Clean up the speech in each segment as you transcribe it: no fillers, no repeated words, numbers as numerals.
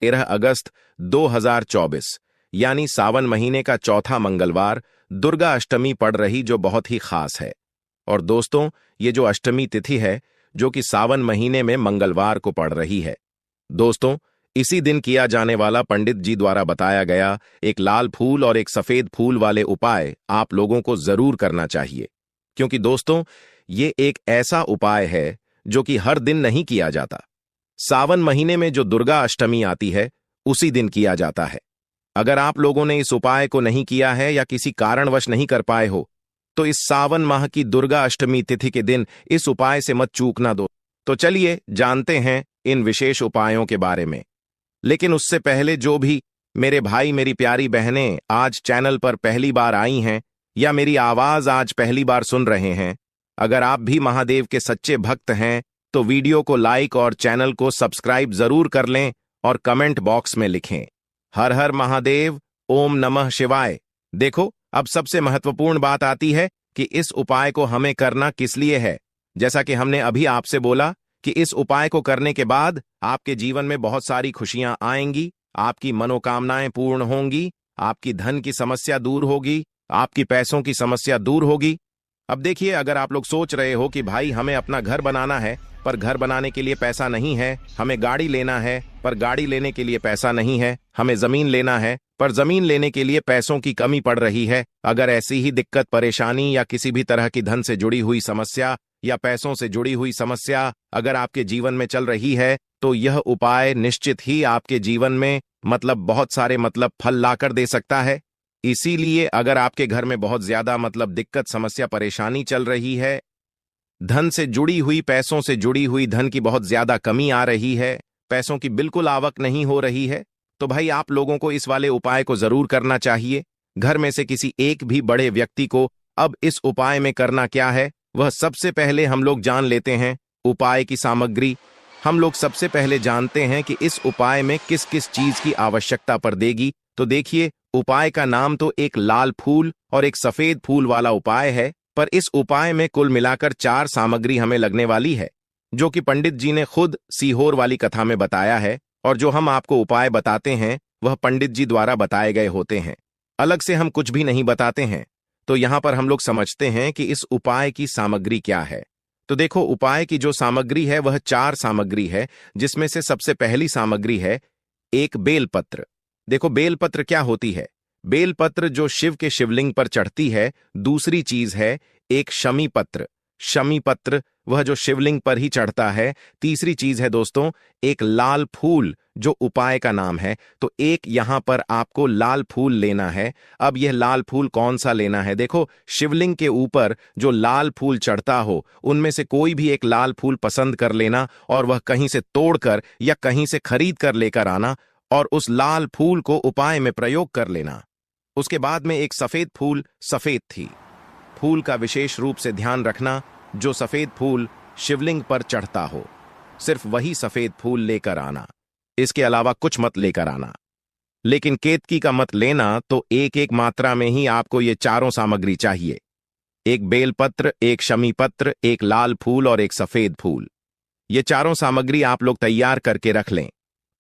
13 अगस्त 2024 यानी सावन महीने का चौथा मंगलवार दुर्गा अष्टमी पड़ रही, जो बहुत ही खास है। और दोस्तों, ये जो अष्टमी तिथि है जो कि सावन महीने में मंगलवार को पड़ रही है, दोस्तों इसी दिन किया जाने वाला पंडित जी द्वारा बताया गया एक लाल फूल और एक सफेद फूल वाले उपाय आप लोगों को जरूर करना चाहिए, क्योंकि दोस्तों ये एक ऐसा उपाय है जो कि हर दिन नहीं किया जाता। सावन महीने में जो दुर्गा अष्टमी आती है उसी दिन किया जाता है। अगर आप लोगों ने इस उपाय को नहीं किया है या किसी कारणवश नहीं कर पाए हो, तो इस सावन माह की दुर्गा अष्टमी तिथि के दिन इस उपाय से मत चूकना दो। तो चलिए जानते हैं इन विशेष उपायों के बारे में। लेकिन उससे पहले जो भी मेरे भाई मेरी प्यारी बहनें आज चैनल पर पहली बार आई हैं या मेरी आवाज आज पहली बार सुन रहे हैं, अगर आप भी महादेव के सच्चे भक्त हैं तो वीडियो को लाइक और चैनल को सब्सक्राइब जरूर कर लें और कमेंट बॉक्स में लिखें हर हर महादेव, ओम नमः शिवाय। देखो, अब सबसे महत्वपूर्ण बात आती है कि इस उपाय को हमें करना किस लिए है। जैसा कि हमने अभी आपसे बोला कि इस उपाय को करने के बाद आपके जीवन में बहुत सारी खुशियां आएंगी, आपकी मनोकामनाएं पूर्ण होंगी, आपकी धन की समस्या दूर होगी, आपकी पैसों की समस्या दूर होगी। अब देखिए, अगर आप लोग सोच रहे हो कि भाई हमें अपना घर बनाना है पर घर बनाने के लिए पैसा नहीं है, हमें गाड़ी लेना है पर गाड़ी लेने के लिए पैसा नहीं है, हमें जमीन लेना है पर जमीन लेने के लिए पैसों की कमी पड़ रही है, अगर ऐसी ही दिक्कत परेशानी या किसी भी तरह की धन से जुड़ी हुई समस्या या पैसों से जुड़ी हुई समस्या अगर आपके जीवन में चल रही है, तो यह उपाय निश्चित ही आपके जीवन में बहुत सारे फल लाकर दे सकता है। इसीलिए अगर आपके घर में बहुत ज्यादा दिक्कत समस्या परेशानी चल रही है, धन से जुड़ी हुई पैसों से जुड़ी हुई धन की बहुत ज्यादा कमी आ रही है, पैसों की बिल्कुल आवक नहीं हो रही है, तो भाई आप लोगों को इस वाले उपाय को जरूर करना चाहिए। घर में से किसी एक भी बड़े व्यक्ति को अब इस उपाय में करना क्या है, वह सबसे पहले हम लोग जान लेते हैं। उपाय की सामग्री हम लोग सबसे पहले जानते हैं कि इस उपाय में किस किस चीज की आवश्यकता पड़ेगी। तो देखिए, उपाय का नाम तो एक लाल फूल और एक सफेद फूल वाला उपाय है, पर इस उपाय में कुल मिलाकर 4 सामग्री हमें लगने वाली है, जो कि पंडित जी ने खुद सीहोर वाली कथा में बताया है। और जो हम आपको उपाय बताते हैं वह पंडित जी द्वारा बताए गए होते हैं, अलग से हम कुछ भी नहीं बताते हैं। तो यहां पर हम लोग समझते हैं कि इस उपाय की सामग्री क्या है। तो देखो, उपाय की जो सामग्री है वह 4 सामग्री है, जिसमें से सबसे पहली सामग्री है एक बेलपत्र। देखो, बेलपत्र क्या होती है? बेलपत्र जो शिव के शिवलिंग पर चढ़ती है। दूसरी चीज है एक शमी पत्र। शमी पत्र वह जो शिवलिंग पर ही चढ़ता है। तीसरी चीज है दोस्तों एक लाल फूल, जो उपाय का नाम है। तो एक यहां पर आपको लाल फूल लेना है। अब यह लाल फूल कौन सा लेना है? देखो, शिवलिंग के ऊपर जो लाल फूल चढ़ता हो उनमें से कोई भी एक लाल फूल पसंद कर लेना और वह कहीं से तोड़कर या कहीं से खरीद कर लेकर आना और उस लाल फूल को उपाय में प्रयोग कर लेना। उसके बाद में एक सफेद फूल, सफेद थी फूल का विशेष रूप से ध्यान रखना, जो सफेद फूल शिवलिंग पर चढ़ता हो सिर्फ वही सफेद फूल लेकर आना, इसके अलावा कुछ मत लेकर आना। लेकिन केतकी का मत लेना। तो एक एक मात्रा में ही आपको ये चारों सामग्री चाहिए, एक बेलपत्र, एक शमी पत्र, एक लाल फूल और एक सफेद फूल। ये चारों सामग्री आप लोग तैयार करके रख लें।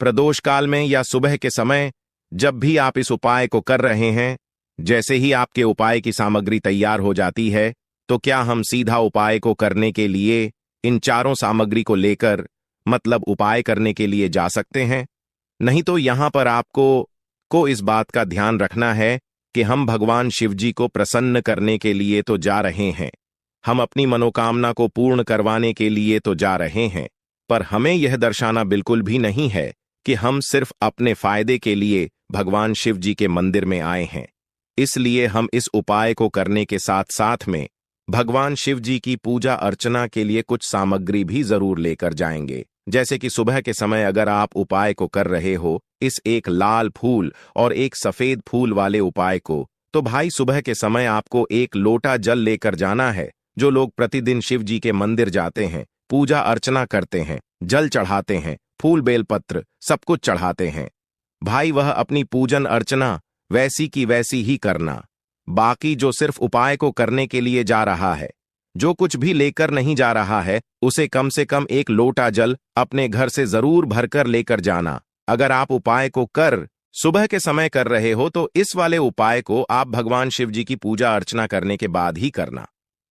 प्रदोष काल में या सुबह के समय जब भी आप इस उपाय को कर रहे हैं, जैसे ही आपके उपाय की सामग्री तैयार हो जाती है, तो क्या हम सीधा उपाय को करने के लिए इन चारों सामग्री को लेकर उपाय करने के लिए जा सकते हैं? नहीं तो यहां पर आपको इस बात का ध्यान रखना है कि हम भगवान शिव जी को प्रसन्न करने के लिए तो जा रहे हैं, हम अपनी मनोकामना को पूर्ण करवाने के लिए तो जा रहे हैं, पर हमें यह दर्शाना बिल्कुल भी नहीं है कि हम सिर्फ अपने फायदे के लिए भगवान शिव जी के मंदिर में आए हैं। इसलिए हम इस उपाय को करने के साथ साथ में भगवान शिव जी की पूजा अर्चना के लिए कुछ सामग्री भी जरूर लेकर जाएंगे। जैसे कि सुबह के समय अगर आप उपाय को कर रहे हो इस एक लाल फूल और एक सफेद फूल वाले उपाय को, तो भाई सुबह के समय आपको एक लोटा जल लेकर जाना है। जो लोग प्रतिदिन शिव जी के मंदिर जाते हैं, पूजा अर्चना करते हैं, जल चढ़ाते हैं, फूल बेलपत्र सब कुछ चढ़ाते हैं, भाई वह अपनी पूजन अर्चना वैसी की वैसी ही करना। बाकी जो सिर्फ उपाय को करने के लिए जा रहा है, जो कुछ भी लेकर नहीं जा रहा है, उसे कम से कम एक लोटा जल अपने घर से जरूर भरकर लेकर जाना। अगर आप उपाय को सुबह के समय कर रहे हो तो इस वाले उपाय को आप भगवान शिव जी की पूजा अर्चना करने के बाद ही करना।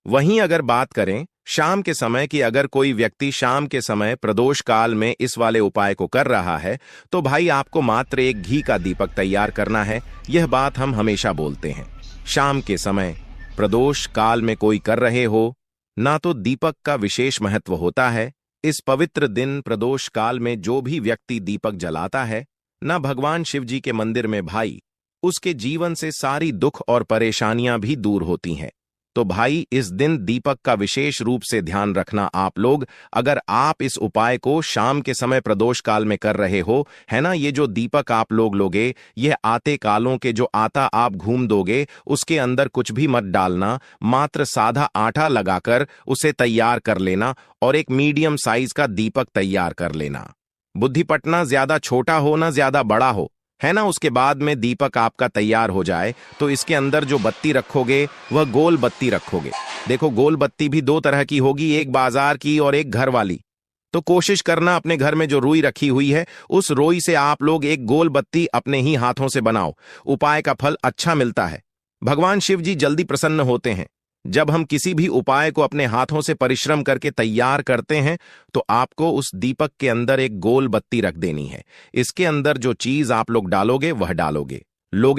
वहीं अगर बात करें शाम के समय की, अगर कोई व्यक्ति शाम के समय प्रदोष काल में इस वाले उपाय को कर रहा है तो भाई आपको मात्र एक घी का दीपक तैयार करना है। यह बात हम हमेशा बोलते हैं। शाम के समय प्रदोष काल में कोई कर रहे हो ना तो दीपक का विशेष महत्व होता है। इस पवित्र दिन प्रदोष काल में जो भी व्यक्ति दीपक जलाता है ना भगवान शिव जी के मंदिर में भाई, उसके जीवन से सारी दुख और परेशानियां भी दूर होती हैं। तो भाई इस दिन दीपक का विशेष रूप से ध्यान रखना आप लोग। अगर आप इस उपाय को शाम के समय प्रदोष काल में कर रहे हो, है ना, ये जो दीपक आप लोग लोगे, यह आते कालों के जो आता आप घूम दोगे, उसके अंदर कुछ भी मत डालना, मात्र सादा आटा लगाकर उसे तैयार कर लेना और एक मीडियम साइज का दीपक तैयार कर लेना। बुद्धिपट ना ज्यादा छोटा हो ना ज्यादा बड़ा हो, है ना। उसके बाद में दीपक आपका तैयार हो जाए तो इसके अंदर जो बत्ती रखोगे वह गोल बत्ती रखोगे। देखो गोल बत्ती भी दो तरह की होगी, एक बाजार की और एक घर वाली। तो कोशिश करना अपने घर में जो रुई रखी हुई है उस रुई से आप लोग एक गोल बत्ती अपने ही हाथों से बनाओ। उपाय का फल अच्छा मिलता है। भगवान शिव जी जल्दी प्रसन्न होते हैं। जब हम किसी भी उपाय को अपने हाथों से परिश्रम करके तैयार करते हैं तो आपको उस दीपक के अंदर एक गोल बत्ती रख देनी है। इसके अंदर जो चीज आप लोग डालोगे वह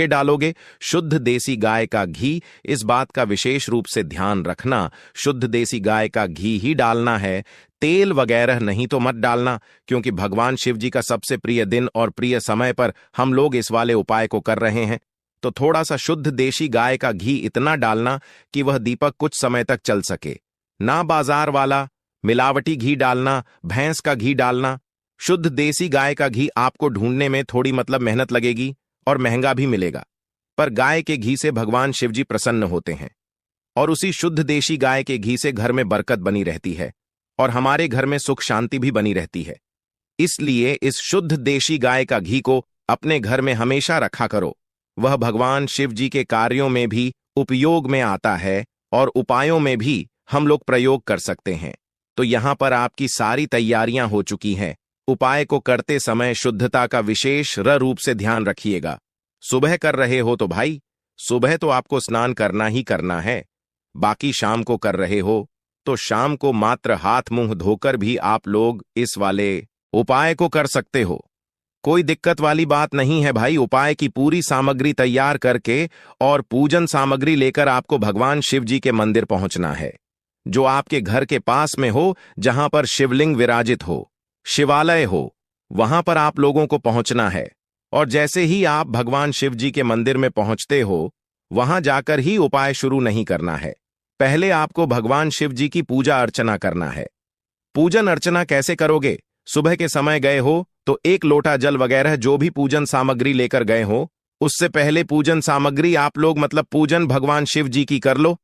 डालोगे शुद्ध देसी गाय का घी। इस बात का विशेष रूप से ध्यान रखना, शुद्ध देसी गाय का घी ही डालना है, तेल वगैरह नहीं तो मत डालना, क्योंकि भगवान शिव जी का सबसे प्रिय दिन और प्रिय समय पर हम लोग इस वाले उपाय को कर रहे हैं। तो थोड़ा सा शुद्ध देशी गाय का घी इतना डालना कि वह दीपक कुछ समय तक चल सके। ना बाजार वाला मिलावटी घी डालना, भैंस का घी डालना। शुद्ध देसी गाय का घी आपको ढूंढने में थोड़ी मेहनत लगेगी और महंगा भी मिलेगा, पर गाय के घी से भगवान शिव जी प्रसन्न होते हैं और उसी शुद्ध देशी गाय के घी से घर में बरकत बनी रहती है और हमारे घर में सुख शांति भी बनी रहती है। इसलिए इस शुद्ध देशी गाय का घी को अपने घर में हमेशा रखा करो। वह भगवान शिव जी के कार्यों में भी उपयोग में आता है और उपायों में भी हम लोग प्रयोग कर सकते हैं। तो यहां पर आपकी सारी तैयारियां हो चुकी हैं। उपाय को करते समय शुद्धता का विशेष रूप से ध्यान रखिएगा। सुबह कर रहे हो तो भाई सुबह तो आपको स्नान करना ही करना है। बाकी शाम को कर रहे हो तो शाम को मात्र हाथ मुंह धोकर भी आप लोग इस वाले उपाय को कर सकते हो। कोई दिक्कत वाली बात नहीं है भाई। उपाय की पूरी सामग्री तैयार करके और पूजन सामग्री लेकर आपको भगवान शिव जी के मंदिर पहुंचना है, जो आपके घर के पास में हो, जहां पर शिवलिंग विराजित हो, शिवालय हो, वहां पर आप लोगों को पहुंचना है। और जैसे ही आप भगवान शिव जी के मंदिर में पहुंचते हो, वहां जाकर ही उपाय शुरू नहीं करना है। पहले आपको भगवान शिव जी की पूजा अर्चना करना है। पूजन अर्चना कैसे करोगे? सुबह के समय गए हो तो एक लोटा जल वगैरह जो भी पूजन सामग्री लेकर गए हो, उससे पहले पूजन सामग्री आप लोग पूजन भगवान शिव जी की कर लो।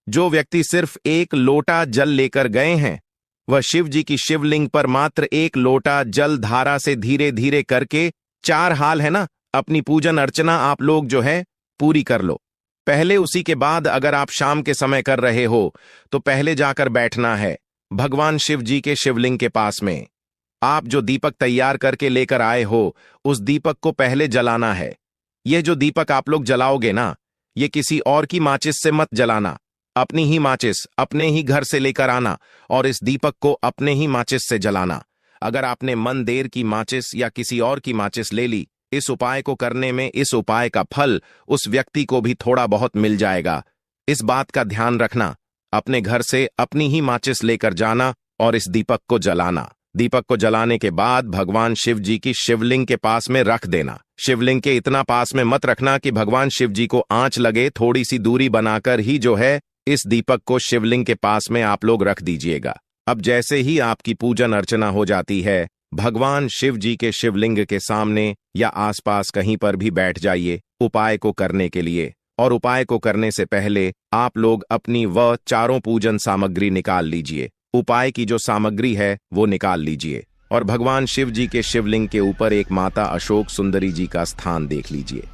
जो व्यक्ति सिर्फ एक लोटा जल लेकर गए हैं, वह शिव जी की शिवलिंग पर मात्र एक लोटा जल धारा से धीरे धीरे करके 4 हाल है ना, अपनी पूजन अर्चना आप लोग जो है पूरी कर लो पहले। उसी के बाद अगर आप शाम के समय कर रहे हो तो पहले जाकर बैठना है भगवान शिव जी के शिवलिंग के पास में। आप जो दीपक तैयार करके लेकर आए हो, उस दीपक को पहले जलाना है। यह जो दीपक आप लोग जलाओगे ना, ये किसी और की माचिस से मत जलाना। अपनी ही माचिस अपने ही घर से लेकर आना और इस दीपक को अपने ही माचिस से जलाना। अगर आपने मंदेर की माचिस या किसी और की माचिस ले ली, इस उपाय को करने में इस उपाय का फल उस व्यक्ति को भी थोड़ा बहुत मिल जाएगा। इस बात का ध्यान रखना। अपने घर से अपनी ही माचिस लेकर जाना और इस दीपक को जलाना। दीपक को जलाने के बाद भगवान शिव जी की शिवलिंग के पास में रख देना। शिवलिंग के इतना पास में मत रखना कि भगवान शिव जी को आंच लगे, थोड़ी सी दूरी बनाकर ही जो है इस दीपक को शिवलिंग के पास में आप लोग रख दीजिएगा। अब जैसे ही आपकी पूजन अर्चना हो जाती है, भगवान शिव जी के शिवलिंग के सामने या आसपास कहीं पर भी बैठ जाइए उपाय को करने के लिए। और उपाय को करने से पहले आप लोग अपनी वह चारों पूजन सामग्री निकाल लीजिए। उपाय की जो सामग्री है वो निकाल लीजिए और भगवान शिव जी के शिवलिंग के ऊपर एक माता अशोक सुंदरी जी का स्थान देख लीजिए।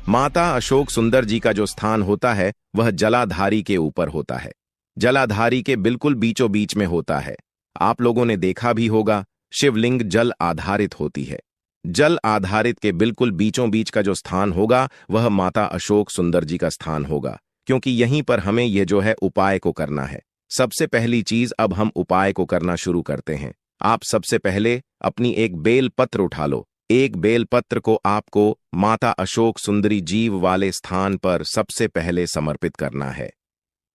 माता अशोक सुंदर जी का जो स्थान होता है वह जलाधारी के ऊपर होता है। जलाधारी के बिल्कुल बीचों बीच में होता है। आप लोगों ने देखा भी होगा, शिवलिंग जल आधारित होती है। जल आधारित के बिल्कुल बीचों बीच का जो स्थान होगा वह माता अशोक सुंदर जी का स्थान होगा, क्योंकि यहीं पर हमें यह जो है उपाय को करना है। सबसे पहली चीज, अब हम उपाय को करना शुरू करते हैं। आप सबसे पहले अपनी एक बेल पत्र उठा लो। एक बेल पत्र को आपको माता अशोक सुंदरी जीव वाले स्थान पर सबसे पहले समर्पित करना है।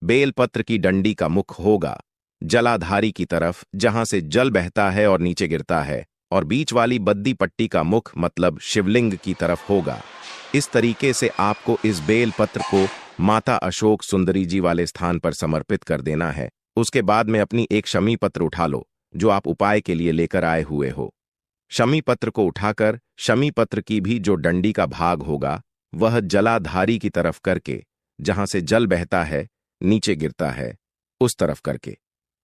बेल पत्र की डंडी का मुख होगा जलाधारी की तरफ, जहां से जल बहता है और नीचे गिरता है, और बीच वाली बद्दी पट्टी का मुख मतलब शिवलिंग की तरफ होगा। इस तरीके से आपको इस बेल पत्र को माता अशोक सुंदरी जी वाले स्थान पर समर्पित कर देना है। उसके बाद में अपनी एक शमी पत्र उठा लो जो आप उपाय के लिए लेकर आए हुए हो। शमी पत्र को उठाकर शमी पत्र की भी जो डंडी का भाग होगा वह जलाधारी की तरफ करके, जहां से जल बहता है नीचे गिरता है, उस तरफ करके,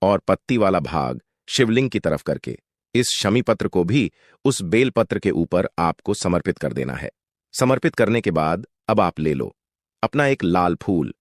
और पत्ती वाला भाग शिवलिंग की तरफ करके इस शमी पत्र को भी उस बेल पत्र के ऊपर आपको समर्पित कर देना है। समर्पित करने के बाद अब आप ले लो अपना एक लाल फूल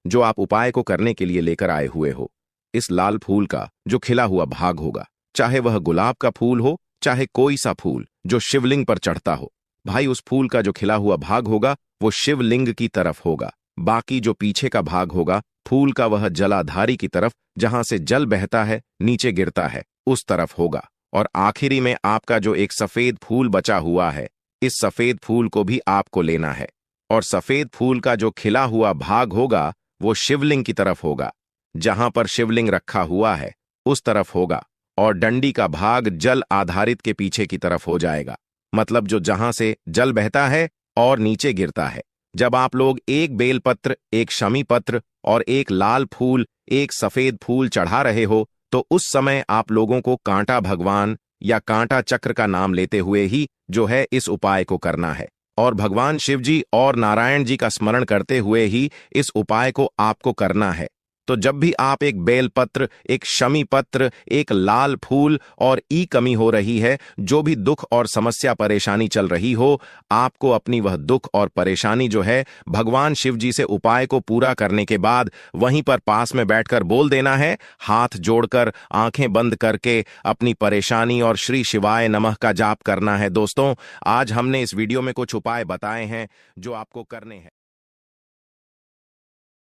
जो आप उपाय को करने के लिए लेकर आए हुए हो। इस लाल फूल का जो खिला हुआ भाग होगा, चाहे वह गुलाब का फूल हो चाहे कोई सा फूल जो शिवलिंग पर चढ़ता हो, भाई उस फूल का जो खिला हुआ भाग होगा वो शिवलिंग की तरफ होगा। बाकी जो पीछे का भाग होगा फूल का वह जलाधारी की तरफ, जहां से जल बहता है नीचे गिरता है, उस तरफ होगा। और आखिरी में आपका जो एक सफेद फूल बचा हुआ है, इस सफेद फूल को भी आपको लेना है, और सफेद फूल का जो खिला हुआ भाग होगा वो शिवलिंग की तरफ होगा। जहां पर शिवलिंग रखा हुआ है उस तरफ होगा, और डंडी का भाग जल आधारित के पीछे की तरफ हो जाएगा, मतलब जो जहां से जल बहता है और नीचे गिरता है। जब आप लोग एक बेलपत्र, एक शमी पत्र और एक लाल फूल, एक सफेद फूल चढ़ा रहे हो, तो उस समय आप लोगों को कांटा भगवान या कांटा चक्र का नाम लेते हुए ही जो है इस उपाय को करना है, और भगवान शिव जी और नारायण जी का स्मरण करते हुए ही इस उपाय को आपको करना है। तो जब भी आप एक बेलपत्र, एक शमी पत्र, एक लाल फूल और ई कमी हो रही है, जो भी दुख और समस्या परेशानी चल रही हो, आपको अपनी वह दुख और परेशानी जो है भगवान शिव जी से उपाय को पूरा करने के बाद वहीं पर पास में बैठकर बोल देना है, हाथ जोड़कर आंखें बंद करके अपनी परेशानी और श्री शिवाय नमः का जाप करना है। दोस्तों, आज हमने इस वीडियो में कुछ उपाय बताए हैं जो आपको करने हैं।